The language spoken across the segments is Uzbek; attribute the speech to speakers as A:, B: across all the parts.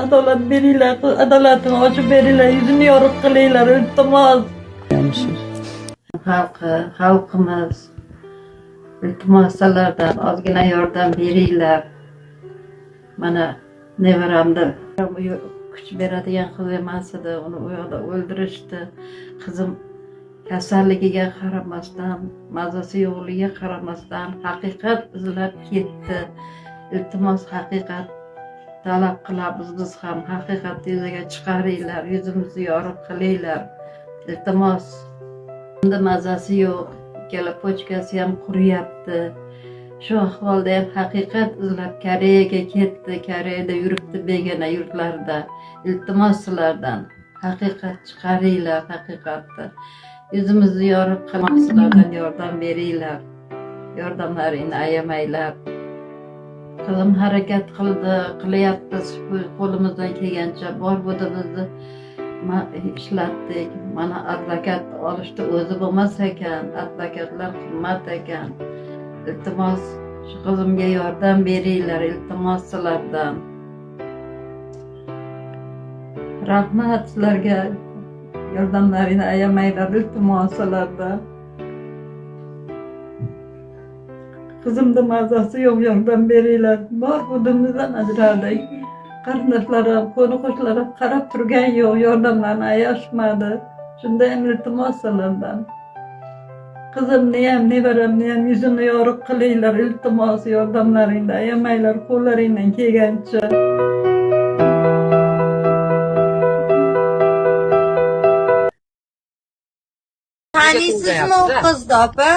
A: adolat beringlar, adolatini ochib beringlar, yuzini yorug' qilinglar, iltimos. Xalqimiz iltimos sizlardan ozgina yordam beringlar. Mana nevaramda kuch beradigan qiz emas edi, uni u yoqda o'ldirishdi. Qizim kasalligiga qaramasdan, mazasi yo'qligiga qaramasdan haqiqat izlab ketdi. Iltimos haqiqat talab qilamiz, biz ham haqiqatni yuzaga chiqaringlar, yuzimizni yorug' qilinglar. Iltimos. Endi mazasi yo'q, ikkala pochkasi ham quriyapti. Shu ahvolda ham haqiqat izlab Koreyaga ketdi, Koreyada yuribdi, begona yurtlarda. Iltimos sizlardan haqiqat chiqaringlar, haqiqatni. Yuzimizni yorug' qilib sizlardan yordam beringlar. Yordamlaringni ayamanglar. Qizim harakat qildi, qilyapmiz, qo'limizdan kelgancha bor budimizni ishlatdik. Mana advokat olishda o'zi bo'lmas ekan, advokatlar qimmat ekan. Iltimos shu qizimga yordam beringlar, iltimos sizlardan. Rahmat sizlarga, yordamlaringni ayamanglar, iltimos sizlardan. Qizimda mazasi yo'q, yordam beringlar. Bor budimizdan ajraldik. Qarindoshlarim, qo'ni-qo'shnilarim qarab turgan yo'q, yordamlarni ayashmadi. Shunda ham iltimos sizlardan. Qizimni ham, nevaramni ham yuzini yorug' qilinglar, iltimos, yordamlaringni ayamanglar, qo'llaringdan kelgancha.
B: Taniysizmi u qizni, opa?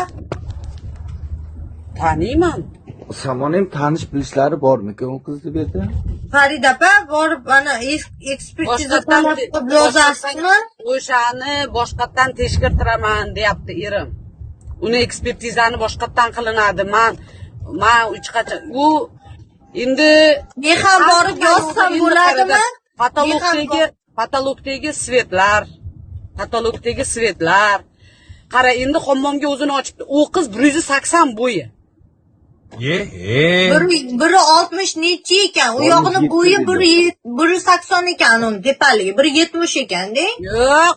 C: Taniyman.
D: Samonim tanish bilishlari bormikan u qizni bu yerda?
B: Farida opa, borib ana ekspertiza talab qilib yozasizmi?
C: O'shani boshqatdan tekshirtiraman deyapti erim. Uni ekspertizani boshqatdan qilinadi. Men hech qachon u endi
B: Men ham borib yozsam bo'ladimi?
C: Patologdagi svetlar. Qara, endi hammomga o'zini ochibdi. U qiz 180 bo'yi.
B: Biri 60 necha ekan, u yog'ini bo'yi 180 ekan, uni tepaligi 170 ekanda.
C: Yo'q,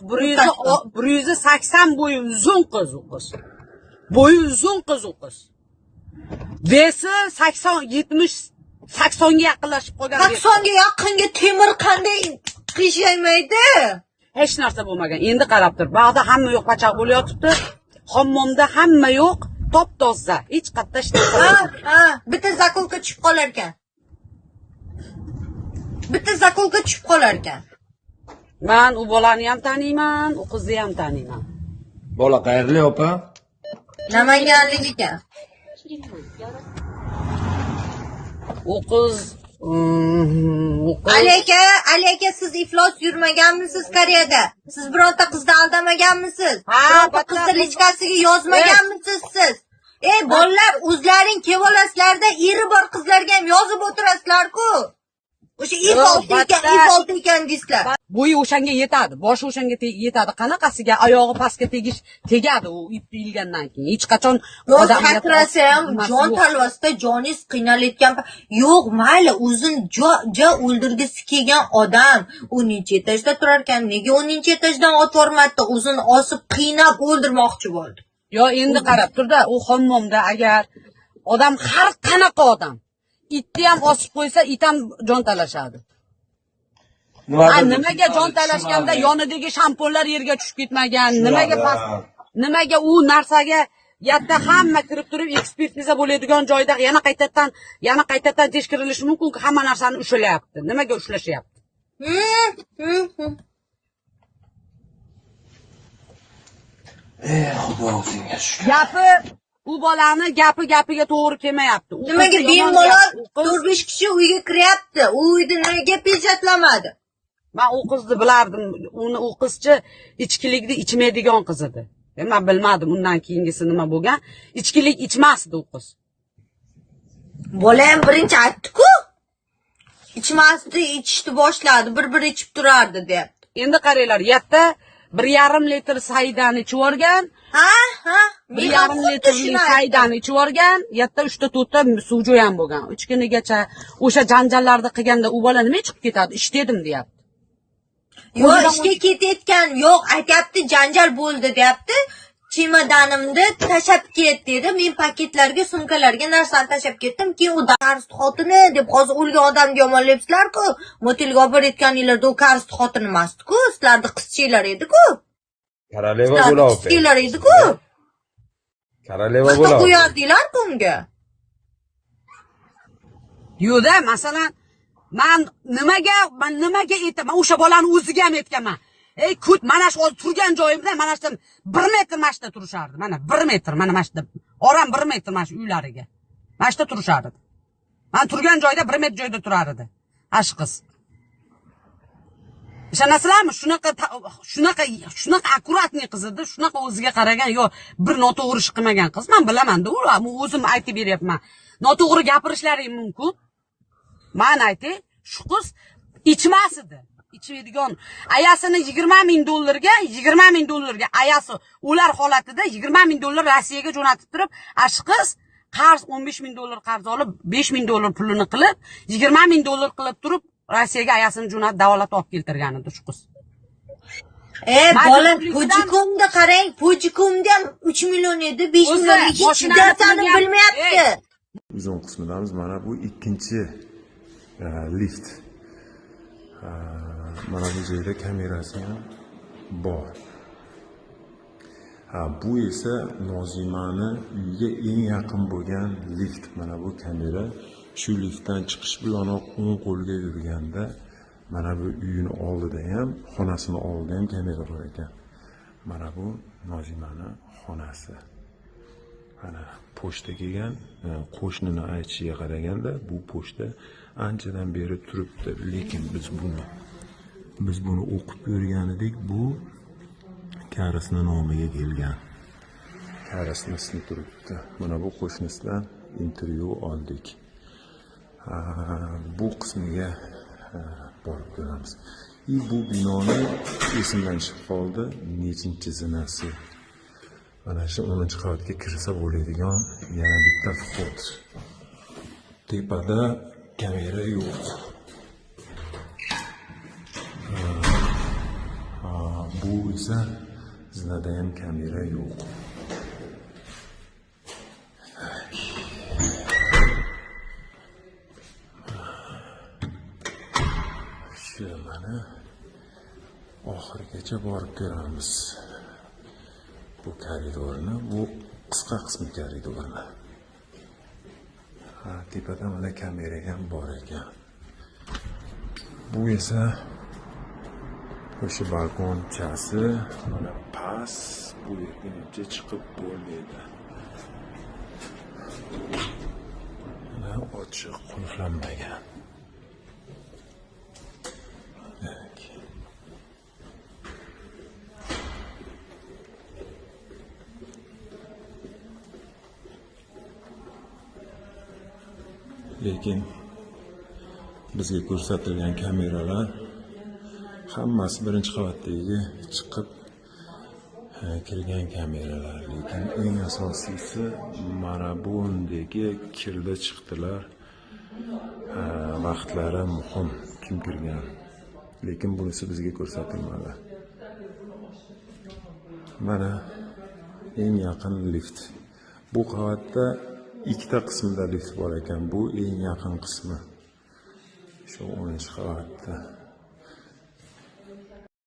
C: 180 bo'yi uzun qiz u qiz. Bo'yi uzun qiz u qiz. Desa 80 ga yaqinlashib qolgan.
B: 80 ga yaqinga temir qanday qiyshaymaydi?
C: Hech narsa bo'lmagan. Endi qarab tur. Bog'da hamma yo'q pachaq bo'layotibdi. Hammomda hamma yo'q, top-toza. Hech qayerda hech narsa yo'q.
B: Bitta zakolka tushib qolar ekan. Bitta zakolka tushib qolar ekan.
C: Men u bolani ham taniyman, u qizni ham taniyman.
D: Bola qayerli opa?
B: Namanganlik ekan.
C: U qiz
B: Ali aka, siz iflos yurmaganmisiz Koreyada? Siz bironta qizni aldamaganmisiz? Bironta qizni lichkasiga yozmaganmisiz siz? Bolalar, o'zlaring kevolaslarda eri bor qizlarga ham yozib o'tirasizlar-ku. O'sha if olti ekan deysizlar.
C: Bo'yi o'shanga yetadi, boshi o'shanga yetadi. Qanaqasiga oyog'i pastga tegadi u ip ilgandan keyin. Hech qachon
B: odam sakrasa ham jon talvasida joningiz qiynalayotgan. Yo'q, mayli, o'zini o'ldirgisi kelgan odam. U necha etajda turar ekan, nega 10-chi etajdan otvormadi, o'zini osib qiynab o'ldirmoqchi bo'ldi.
C: Yo, endi qarab turda, u hammomda agar odam har qanaqa odam itni ham osib qo'ysa, it ham jon talashadi. Nimaga jon talashganda yonidagi shampunlar yerga tushib ketmagan? Nimaga u narsaga yatta hamma kirib turib ekspertiza bo'ladigan joyda yana qaytadan tekshirilishi mumkin, hamma narsani ushlayapti. Nimaga ushlashyapti?
D: Xudo o'zingga shukr.
C: U bolani gapiga to'g'ri kelmayapti.
B: Nimaga bemalol 4-5 kishi uyga kiryapti? U uyda nega pejatlamadi?
C: Men u qizni bilardim. U qizchi ichkilikni ichmaydigan qiz edi. Men bilmadim undan keyingisi nima bo'lgan. Ichkilik ichmasdi u qiz.
B: Bola ham birinchi aytdi-ku. Ichmasdi, ichishni boshladi, bir-bir ichib turardi, deyapti.
C: Endi qaranglar, yatta 1,5 litr saydani ichib yuborgan.
B: Ha?
C: 1,5 litrli saydani ichib yuborgan. Yerda 3-4ta suv jo'yan bo'lgan. 3 kunigacha o'sha janjallarni qilganda u bola nima chiqib ketadi? Ish dedim deyapti.
B: Yo'q, ishga ketayotgan yo'q, aytayapti, janjal bo'ldi deyapti. Chemodanimni tashab ket dedi. Men paketlarga, sumkalarga narsani tashab ketdim. Keyin u qarist xotini deb hozir o'lgan odamni yomonlayapsizlar-ku. Motelga olib borayotganinglarda u qarist xotin emasdi-ku. Sizlarni qizchalar edi-ku.
E: Koroleva bo'lyapti.
B: Qizchalar edi-ku.
E: Koroleva bo'lyapti.
B: Qo'yardinglar-ku unga.
C: Yo'da, masalan, man nimaga aytaman? O'sha bolani o'ziga ham aytganman. Ey kut, mana shu turgan joyimda mana shu 1 metr mashta turishardi. Mana 1 metr, mana mashta. Oram 1 metr mana shu uylariga. Mashta turishardi. Men turgan joyda 1 metr joyda turar edi. Ash qiz. Ishonasizlarmi? Shunaqa akkuratniy qiz edi, shunaqa o'ziga qaragan, yo bir noto'g'ri ish qilmagan qiz. Men bilaman-da, u o'zim aytib beryapman. Noto'g'ri gapirishlari mumkin. Men aytay, shu qiz ichmas edi. İçmeydigan ayasini $20,000 ayasi ular holatida $20,000 Rossiyaga jo'natib turib, ash qiz qarz $15,000 qarz olib, $5,000 pulini qilib, $20,000 qilib turib, Rossiyaga ayasini jo'natib davolat olib keltirgan edi shu qiz.
B: Bola Pujikumda qarang, Pujikumda ham 3 million edi, 5 million hech narsani bilmayapti.
F: Uzun qismidamiz. Mana bu ikkinchi lift. Mana bu joyda kamerasi ham bor. Bu esa Nozimani uyiga eng yaqin bo'lgan lift. Mana bu kamera shu liftdan chiqish bilanoq o'ng qo'lga yurganda mana bu uyini oldida ham, xonasini oldida ham kamera bor ekan. Mana bu Nozimani xonasi. Mana pochta kelgan, qo'shnini aytishiga qaraganda bu pochta anchadan beri turibdi, lekin biz buni o'qib ko'rgan edik. Bu karisning nomiga kelgan. Karisni ismi turibdi. Mana bu qo'shnisidan intervyu oldik. Bu qismiga borib ko'ramiz. Bu binoni esimdan chiqib qoldi. Nechinchi zinasi? Mana shu 10-qavatga kirsa bo'ladigan yana bitta vxod. Tepada kamera yo'q. Bu esa zinada ham kamera yo'q. Shu mana oxirigacha borib ko'ramiz. Bu koridorni, bu qisqa qismi koridorni. Tepada mana kamera ham bor ekan. Bu esa o'sha balkonchasi, mana past, bu yerga chiqib bo'lmaydi. Mana ochiq, qulflanmagan. Lekin bizga ko'rsatilgan kameralar hammasi birinchi qavatdagi chiqib kirgan kameralar. Lekin eng asosiysi mana bundagi kirdi chiqdilar vaqtlari muhim, kim kirgan. Lekin bunisi bizga ko'rsatilmadi. Mana eng yaqin lift. Bu qavatda ikkita qismda lift bor ekan. Bu eng yaqin qismi. Shu 10-qavatda.